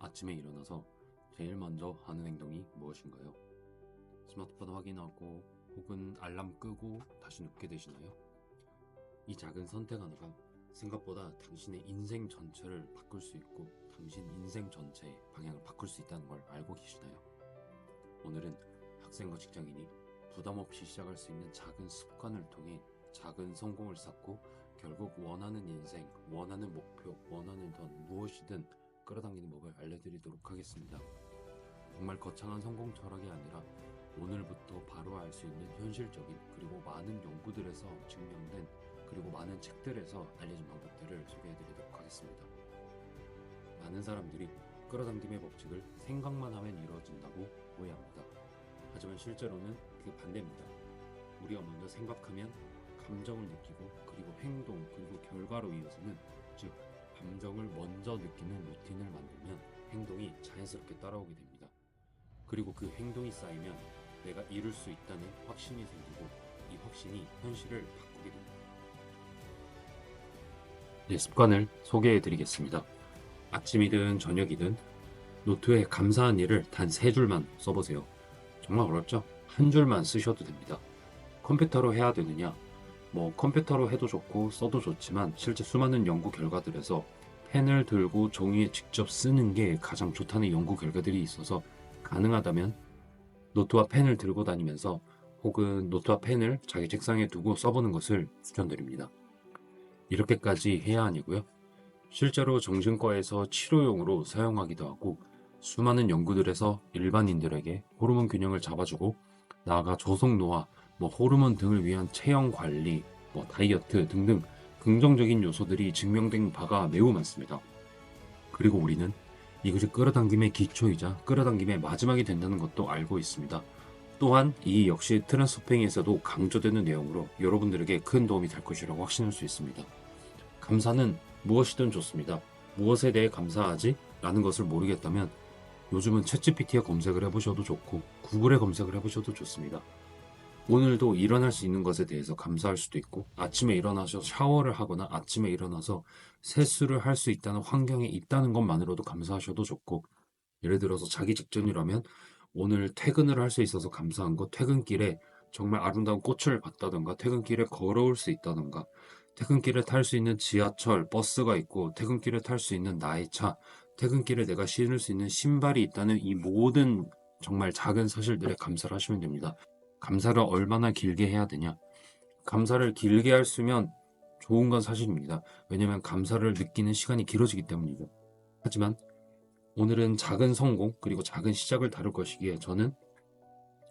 아침에 일어나서 제일 먼저 하는 행동이 무엇인가요? 스마트폰 확인하고 혹은 알람 끄고 다시 눕게 되시나요? 이 작은 선택 하나가 생각보다 당신의 인생 전체를 바꿀 수 있고 당신 인생 전체의 방향을 바꿀 수 있다는 걸 알고 계시나요? 오늘은 학생과 직장인이 부담 없이 시작할 수 있는 작은 습관을 통해 작은 성공을 쌓고 결국 원하는 인생, 원하는 목표, 원하는 돈 무엇이든 끌어당기는 법을 알려드리도록 하겠습니다. 정말 거창한 성공 철학이 아니라 오늘부터 바로 알 수 있는 현실적인 그리고 많은 연구들에서 증명된 그리고 많은 책들에서 알려진 방법들을 소개해드리도록 하겠습니다. 많은 사람들이 끌어당김의 법칙을 생각만 하면 이루어진다고 오해합니다. 하지만 실제로는 그 반대입니다. 우리가 먼저 생각하면 감정을 느끼고 그리고 행동 그리고 결과로 이어서는 즉 감정을 먼저 느끼는 루틴을 만들면 행동이 자연스럽게 따라오게 됩니다. 그리고 그 행동이 쌓이면 내가 이룰 수 있다는 확신이 생기고 이 확신이 현실을 바꾸게 됩니다. 네, 습관을 소개해 드리겠습니다. 아침이든 저녁이든 노트에 감사한 일을 단 3줄만 써보세요. 정말 어렵죠? 한 줄만 쓰셔도 됩니다. 컴퓨터로 해야 되느냐? 컴퓨터로 해도 좋고 써도 좋지만 실제 수많은 연구 결과들에서 펜을 들고 종이에 직접 쓰는 게 가장 좋다는 연구 결과들이 있어서 가능하다면 노트와 펜을 들고 다니면서 혹은 노트와 펜을 자기 책상에 두고 써보는 것을 추천드립니다. 이렇게까지 해야 하냐고요? 실제로 정신과에서 치료용으로 사용하기도 하고 수많은 연구들에서 일반인들에게 호르몬 균형을 잡아주고 나아가 조성노화, 호르몬 등을 위한 체형 관리, 다이어트 등등 긍정적인 요소들이 증명된 바가 매우 많습니다. 그리고 우리는 이것이 끌어당김의 기초이자 끌어당김의 마지막이 된다는 것도 알고 있습니다. 또한 이 역시 트랜스호핑에서도 강조되는 내용으로 여러분들에게 큰 도움이 될 것이라고 확신할 수 있습니다. 감사는 무엇이든 좋습니다. 무엇에 대해 감사하지? 라는 것을 모르겠다면 요즘은 챗GPT에 검색을 해보셔도 좋고 구글에 검색을 해보셔도 좋습니다. 오늘도 일어날 수 있는 것에 대해서 감사할 수도 있고 아침에 일어나서 샤워를 하거나 아침에 일어나서 세수를 할 수 있다는 환경에 있다는 것만으로도 감사하셔도 좋고 예를 들어서 자기 직전이라면 오늘 퇴근을 할 수 있어서 감사한 것, 퇴근길에 정말 아름다운 꽃을 봤다던가 퇴근길에 걸어올 수 있다던가 퇴근길에 탈 수 있는 지하철, 버스가 있고 퇴근길에 탈 수 있는 나의 차, 퇴근길에 내가 신을 수 있는 신발이 있다는 이 모든 정말 작은 사실들에 감사를 하시면 됩니다. 감사를 얼마나 길게 해야 되냐? 감사를 길게 할 수면 좋은 건 사실입니다. 왜냐하면 감사를 느끼는 시간이 길어지기 때문이죠. 하지만 오늘은 작은 성공 그리고 작은 시작을 다룰 것이기에 저는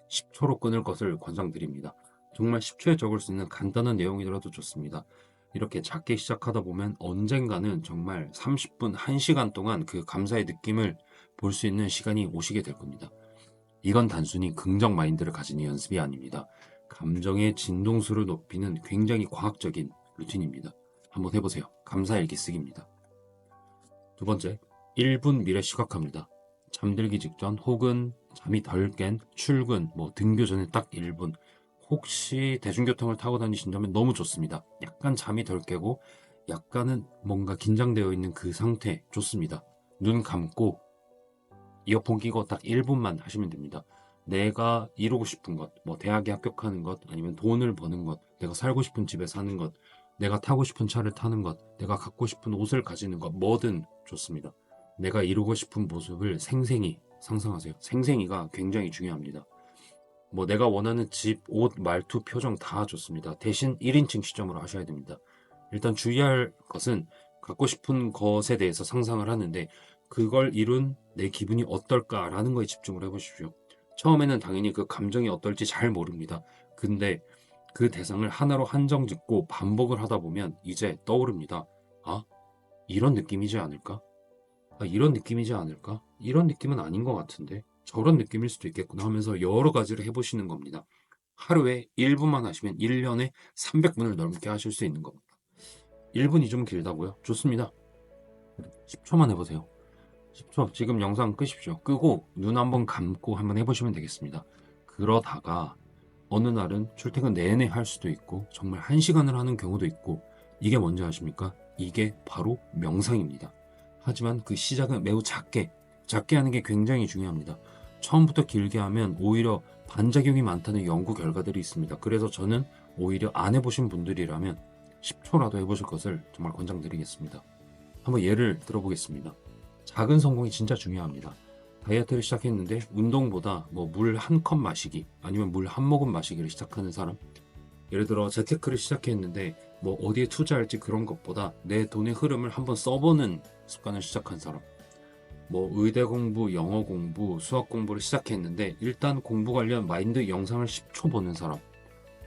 10초로 끊을 것을 권장드립니다. 정말 10초에 적을 수 있는 간단한 내용이라도 좋습니다. 이렇게 작게 시작하다 보면 언젠가는 정말 30분, 1시간 동안 그 감사의 느낌을 볼 수 있는 시간이 오시게 될 겁니다. 이건 단순히 긍정 마인드를 가지는 연습이 아닙니다. 감정의 진동수를 높이는 굉장히 과학적인 루틴입니다. 한번 해보세요. 감사 일기 쓰기입니다. 두 번째, 1분 미래 시각화입니다. 잠들기 직전 혹은 잠이 덜 깬 출근, 등교 전에 딱 1분. 혹시 대중교통을 타고 다니신다면 너무 좋습니다. 약간 잠이 덜 깨고 약간은 뭔가 긴장되어 있는 그 상태 좋습니다. 눈 감고 이어폰 끼고 딱 1분만 하시면 됩니다. 내가 이루고 싶은 것, 대학에 합격하는 것, 아니면 돈을 버는 것, 내가 살고 싶은 집에 사는 것, 내가 타고 싶은 차를 타는 것, 내가 갖고 싶은 옷을 가지는 것, 뭐든 좋습니다. 내가 이루고 싶은 모습을 생생히 상상하세요. 생생히가 굉장히 중요합니다. 내가 원하는 집, 옷, 말투, 표정 다 좋습니다. 대신 1인칭 시점으로 하셔야 됩니다. 일단 주의할 것은 갖고 싶은 것에 대해서 상상을 하는데 그걸 이룬 내 기분이 어떨까라는 거에 집중을 해보십시오. 처음에는 당연히 그 감정이 어떨지 잘 모릅니다. 근데 그 대상을 하나로 한정 짓고 반복을 하다 보면 이제 떠오릅니다. 아, 이런 느낌이지 않을까? 아, 이런 느낌이지 않을까? 이런 느낌은 아닌 것 같은데 저런 느낌일 수도 있겠구나 하면서 여러 가지를 해보시는 겁니다. 하루에 1분만 하시면 1년에 300분을 넘게 하실 수 있는 겁니다. 1분이 좀 길다고요? 좋습니다. 10초만 해보세요. 10초. 지금 영상 끄십시오. 끄고 눈 한번 감고 한번 해보시면 되겠습니다. 그러다가 어느 날은 출퇴근 내내 할 수도 있고 정말 1시간을 하는 경우도 있고 이게 뭔지 아십니까? 이게 바로 명상입니다. 하지만 그 시작은 매우 작게 작게 하는 게 굉장히 중요합니다. 처음부터 길게 하면 오히려 반작용이 많다는 연구 결과들이 있습니다. 그래서 저는 오히려 안 해보신 분들이라면 10초라도 해보실 것을 정말 권장드리겠습니다. 한번 예를 들어보겠습니다. 작은 성공이 진짜 중요합니다. 다이어트를 시작했는데 운동보다 뭐 물 한 컵 마시기 아니면 물 한 모금 마시기를 시작하는 사람, 예를 들어 재테크를 시작했는데 뭐 어디에 투자할지 그런 것보다 내 돈의 흐름을 한번 써보는 습관을 시작한 사람, 뭐 의대 공부, 영어 공부, 수학 공부를 시작했는데 일단 공부 관련 마인드 영상을 10초 보는 사람,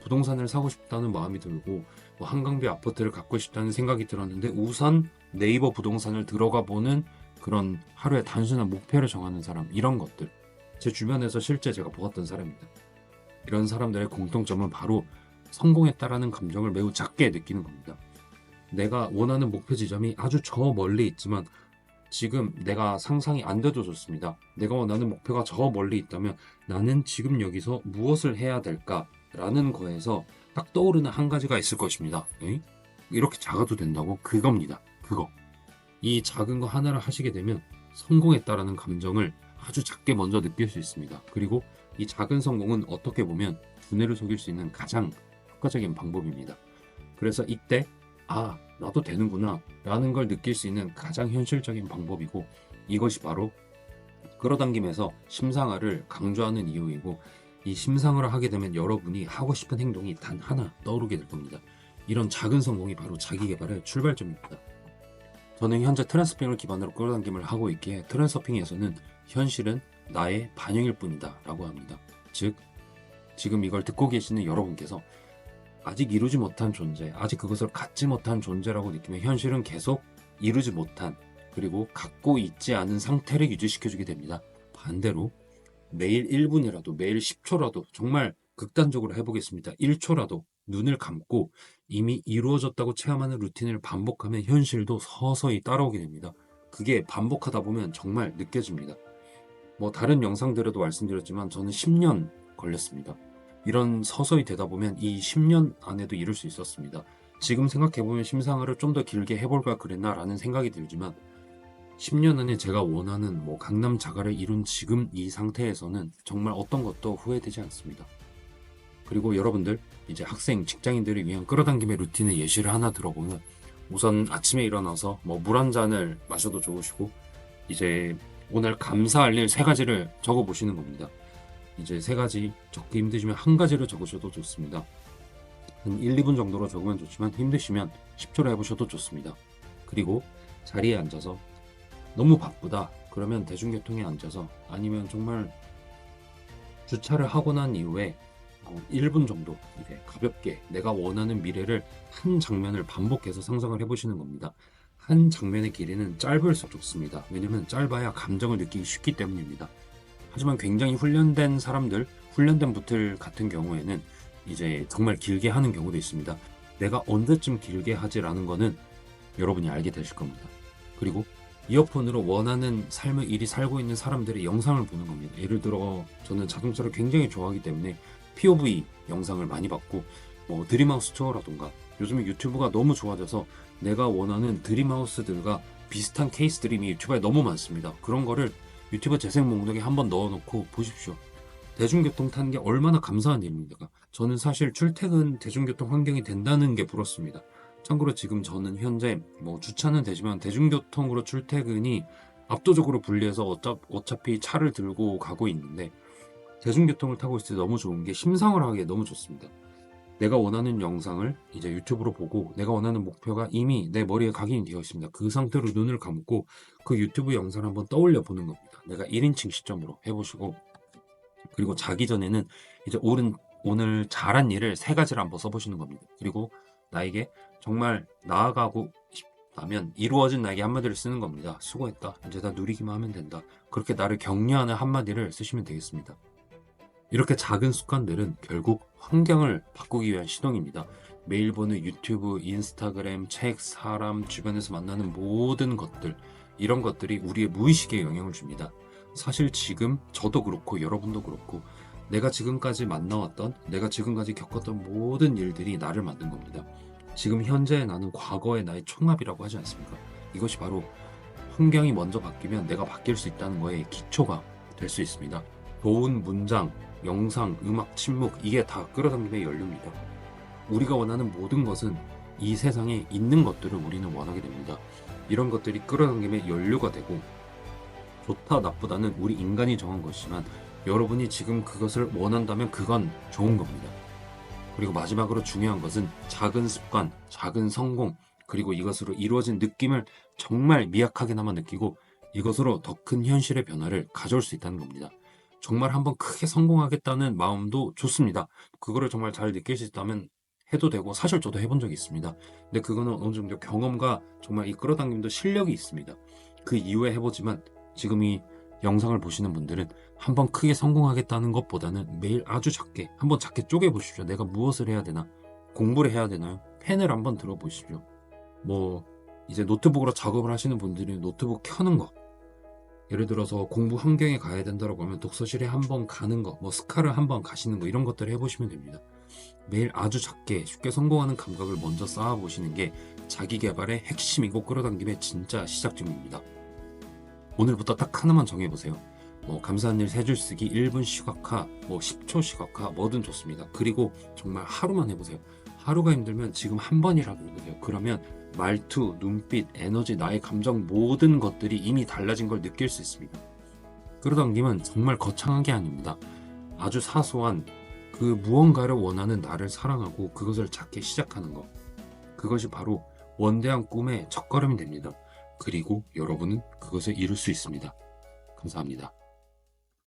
부동산을 사고 싶다는 마음이 들고 뭐 한강뷰 아파트를 갖고 싶다는 생각이 들었는데 우선 네이버 부동산을 들어가 보는 그런 하루의 단순한 목표를 정하는 사람, 이런 것들 제 주변에서 실제 제가 보았던 사람입니다. 이런 사람들의 공통점은 바로 성공했다라는 감정을 매우 작게 느끼는 겁니다. 내가 원하는 목표 지점이 아주 저 멀리 있지만 지금 내가 상상이 안 돼도 좋습니다. 내가 원하는 목표가 저 멀리 있다면 나는 지금 여기서 무엇을 해야 될까라는 거에서 딱 떠오르는 한 가지가 있을 것입니다. 에이? 이렇게 작아도 된다고? 그겁니다. 그거. 이 작은 거 하나를 하시게 되면 성공했다라는 감정을 아주 작게 먼저 느낄 수 있습니다. 그리고 이 작은 성공은 어떻게 보면 두뇌를 속일 수 있는 가장 효과적인 방법입니다. 그래서 이때 나도 되는구나 라는 걸 느낄 수 있는 가장 현실적인 방법이고, 이것이 바로 끌어당김에서 심상화를 강조하는 이유이고, 이 심상화를 하게 되면 여러분이 하고 싶은 행동이 단 하나 떠오르게 될 겁니다. 이런 작은 성공이 바로 자기개발의 출발점입니다. 저는 현재 트랜스서핑을 기반으로 끌어당김을 하고 있기에 트랜스서핑에서는 현실은 나의 반영일 뿐이다 라고 합니다. 즉 지금 이걸 듣고 계시는 여러분께서 아직 이루지 못한 존재, 아직 그것을 갖지 못한 존재라고 느끼면 현실은 계속 이루지 못한, 그리고 갖고 있지 않은 상태를 유지시켜주게 됩니다. 반대로 매일 1분이라도, 매일 10초라도 정말 극단적으로 해보겠습니다. 1초라도 눈을 감고 이미 이루어졌다고 체험하는 루틴을 반복하면 현실도 서서히 따라오게 됩니다. 그게 반복하다 보면 정말 느껴집니다. 뭐 다른 영상들에도 말씀드렸지만 저는 10년 걸렸습니다. 이런 서서히 되다 보면 이 10년 안에도 이룰 수 있었습니다. 지금 생각해보면 심상화를 좀 더 길게 해볼까 그랬나 라는 생각이 들지만 10년 안에 제가 원하는 뭐 강남 자가를 이룬 지금 이 상태에서는 정말 어떤 것도 후회되지 않습니다. 그리고 여러분들 이제 학생, 직장인들을 위한 끌어당김의 루틴의 예시를 하나 들어보면, 우선 아침에 일어나서 뭐 물 한 잔을 마셔도 좋으시고 이제 오늘 감사할 일 3가지를 적어보시는 겁니다. 이제 3가지 적기 힘드시면 1가지를 적으셔도 좋습니다. 한 1, 2분 정도로 적으면 좋지만 힘드시면 10초로 해보셔도 좋습니다. 그리고 자리에 앉아서 너무 바쁘다 그러면 대중교통에 앉아서, 아니면 정말 주차를 하고 난 이후에 1분 정도 이제 가볍게 내가 원하는 미래를 한 장면을 반복해서 상상을 해보시는 겁니다. 한 장면의 길이는 짧을수록 좋습니다. 왜냐면 짧아야 감정을 느끼기 쉽기 때문입니다. 하지만 굉장히 훈련된 사람들, 훈련된 분들 같은 경우에는 이제 정말 길게 하는 경우도 있습니다. 내가 언제쯤 길게 하지라는 거는 여러분이 알게 되실 겁니다. 그리고 이어폰으로 원하는 삶을 이리 살고 있는 사람들의 영상을 보는 겁니다. 예를 들어 저는 자동차를 굉장히 좋아하기 때문에 POV 영상을 많이 봤고, 뭐 드림하우스 투어라던가 요즘에 유튜브가 너무 좋아져서 내가 원하는 드림하우스들과 비슷한 케이스들이 이미 유튜브에 너무 많습니다. 그런 거를 유튜브 재생 목록에 한번 넣어놓고 보십시오. 대중교통 타는 게 얼마나 감사한 일입니까? 저는 사실 출퇴근 대중교통 환경이 된다는 게 부럽습니다. 참고로 지금 저는 현재 뭐 주차는 되지만 대중교통으로 출퇴근이 압도적으로 불리해서 어차피 차를 들고 가고 있는데, 대중교통을 타고 있을 때 너무 좋은 게 심상을 하기에 너무 좋습니다. 내가 원하는 영상을 이제 유튜브로 보고 내가 원하는 목표가 이미 내 머리에 각인이 되어 있습니다. 그 상태로 눈을 감고 그 유튜브 영상을 한번 떠올려 보는 겁니다. 내가 1인칭 시점으로 해보시고, 그리고 자기 전에는 이제 오늘 잘한 일을 3가지를 한번 써보시는 겁니다. 그리고 나에게 정말 나아가고 싶다면 이루어진 나에게 한마디를 쓰는 겁니다. 수고했다. 이제 다 누리기만 하면 된다. 그렇게 나를 격려하는 한마디를 쓰시면 되겠습니다. 이렇게 작은 습관들은 결국 환경을 바꾸기 위한 시동입니다. 매일 보는 유튜브, 인스타그램, 책, 사람, 주변에서 만나는 모든 것들, 이런 것들이 우리의 무의식에 영향을 줍니다. 사실 지금 저도 그렇고 여러분도 그렇고 내가 지금까지 만나왔던, 내가 지금까지 겪었던 모든 일들이 나를 만든 겁니다. 지금 현재의 나는 과거의 나의 총합이라고 하지 않습니까? 이것이 바로 환경이 먼저 바뀌면 내가 바뀔 수 있다는 거에 기초가 될 수 있습니다. 좋은 문장, 영상, 음악, 침묵 이게 다 끌어당김의 연료입니다. 우리가 원하는 모든 것은 이 세상에 있는 것들을 우리는 원하게 됩니다. 이런 것들이 끌어당김의 연료가 되고 좋다 나쁘다는 우리 인간이 정한 것이지만 여러분이 지금 그것을 원한다면 그건 좋은 겁니다. 그리고 마지막으로 중요한 것은 작은 습관, 작은 성공, 그리고 이것으로 이루어진 느낌을 정말 미약하게나마 느끼고 이것으로 더 큰 현실의 변화를 가져올 수 있다는 겁니다. 정말 한번 크게 성공하겠다는 마음도 좋습니다. 그거를 정말 잘 느낄 수 있다면 해도 되고 사실 저도 해본 적이 있습니다. 근데 그거는 어느 정도 경험과 정말 이 끌어당김도 실력이 있습니다. 그 이후에 해보지만 지금 이 영상을 보시는 분들은 한번 크게 성공하겠다는 것보다는 매일 아주 작게 한번 작게 쪼개보십시오. 내가 무엇을 해야 되나? 공부를 해야 되나요? 펜을 한번 들어보십시오. 뭐 이제 노트북으로 작업을 하시는 분들이 노트북 켜는 거, 예를 들어서 공부 환경에 가야 된다고 하면 독서실에 한번 가는 거, 뭐 스카를 한번 가시는 거 이런 것들을 해보시면 됩니다. 매일 아주 작게 쉽게 성공하는 감각을 먼저 쌓아보시는 게 자기 개발의 핵심이고 끌어당김의 진짜 시작점입니다. 오늘부터 딱 하나만 정해보세요. 뭐 감사한 일 3줄 쓰기, 1분 시각화, 뭐 10초 시각화 뭐든 좋습니다. 그리고 정말 하루만 해보세요. 하루가 힘들면 지금 한 번이라도 해보세요. 그러면 말투, 눈빛, 에너지, 나의 감정 모든 것들이 이미 달라진 걸 느낄 수 있습니다. 끌어당김은 정말 거창한 게 아닙니다. 아주 사소한 그 무언가를 원하는 나를 사랑하고 그것을 작게 시작하는 것. 그것이 바로 원대한 꿈의 첫걸음이 됩니다. 그리고 여러분은 그것을 이룰 수 있습니다. 감사합니다.